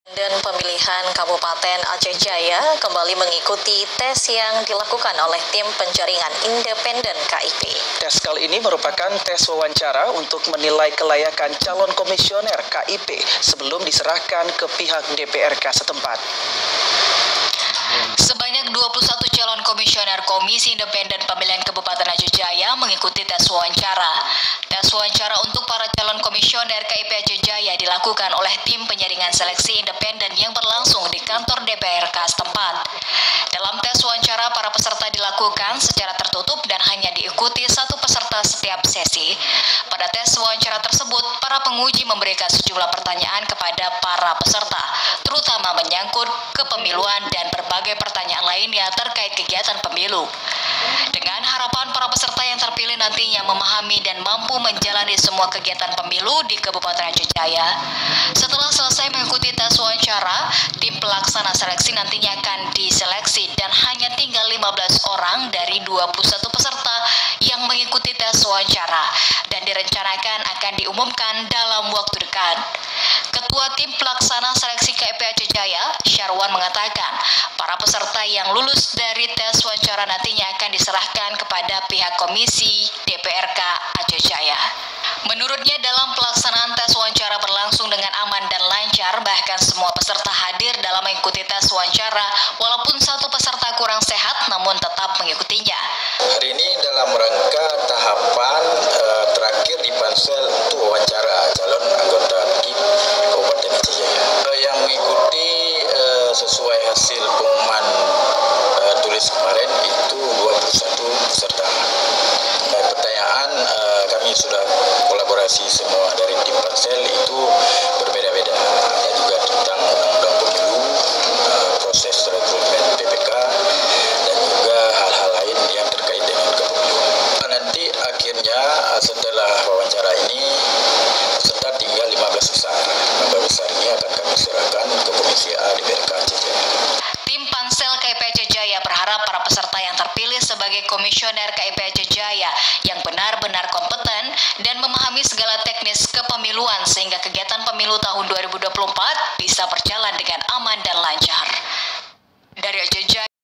Dan pemilihan Kabupaten Aceh Jaya kembali mengikuti tes yang dilakukan oleh tim penjaringan independen KIP. Tes kali ini merupakan tes wawancara untuk menilai kelayakan calon komisioner KIP sebelum diserahkan ke pihak DPRK setempat. Sebanyak 21 calon komisioner Komisi Independen Pemilihan Kabupaten Aceh Jaya mengikuti tes wawancara. Tes wawancara untuk para calon komisioner KIP Aceh Jaya dilakukan oleh tim penyaringan seleksi independen yang berlangsung di kantor DPRK setempat. Dalam tes wawancara, para peserta dilakukan secara tertutup dan hanya diikuti satu peserta setiap sesi. Pada tes wawancara tersebut, para penguji memberikan sejumlah pertanyaan kepada para peserta, terutama menyangkut kepemiluan dan berbagai pertanyaan lainnya terkait kegiatan pemilu. Dengan harapan para peserta yang terpilih nantinya memahami dan mampu menjalani semua kegiatan pemilu di Kabupaten Aceh Jaya. Setelah selesai mengikuti tes wawancara, tim pelaksana seleksi nantinya akan diseleksi dan hanya tinggal 15 orang dari 21 peserta yang mengikuti tes wawancara dan direncanakan akan diumumkan dalam waktu dekat. Ketua tim pelaksana seleksi KIP Aceh Jaya, Syarwan, mengatakan para peserta yang lulus dari tes wawancara nantinya akan diserahkan kepada pihak Komisi DPRK Aceh Jaya. Menurutnya, dalam pelaksanaan tes wawancara berlangsung dengan aman dan lancar, bahkan semua peserta hadir dalam mengikuti tes wawancara, walaupun satu peserta kurang sehat namun tetap mengikutinya. Hari ini dalam rangka tahapan terakhir di pansel untuk wawancara calon anggota KIP Kabupaten Aceh Jaya. Yang mengikuti sesuai hasil pengumuman tulis kemarin itu 21 peserta. Pertanyaan kami sudah kolaborasi semua dari tim pansel itu berbeda-beda. Ada juga tentang undang-undang pemilu, proses rekrutmen PPK, dan juga hal-hal lain yang terkait dengan kepemiluan. Nanti akhirnya setelah wawancara ini peserta tinggal 15 besar. 15 besar ini akan kami serahkan ke Komisi A DPRK Aceh Jaya. Tim Pansel KIP Aceh Jaya berharap para peserta yang terpilih sebagai komisioner KIP Aceh Jaya yang benar-benar kompeten dan memahami segala teknis kepemiluan sehingga kegiatan pemilu tahun 2024 bisa berjalan dengan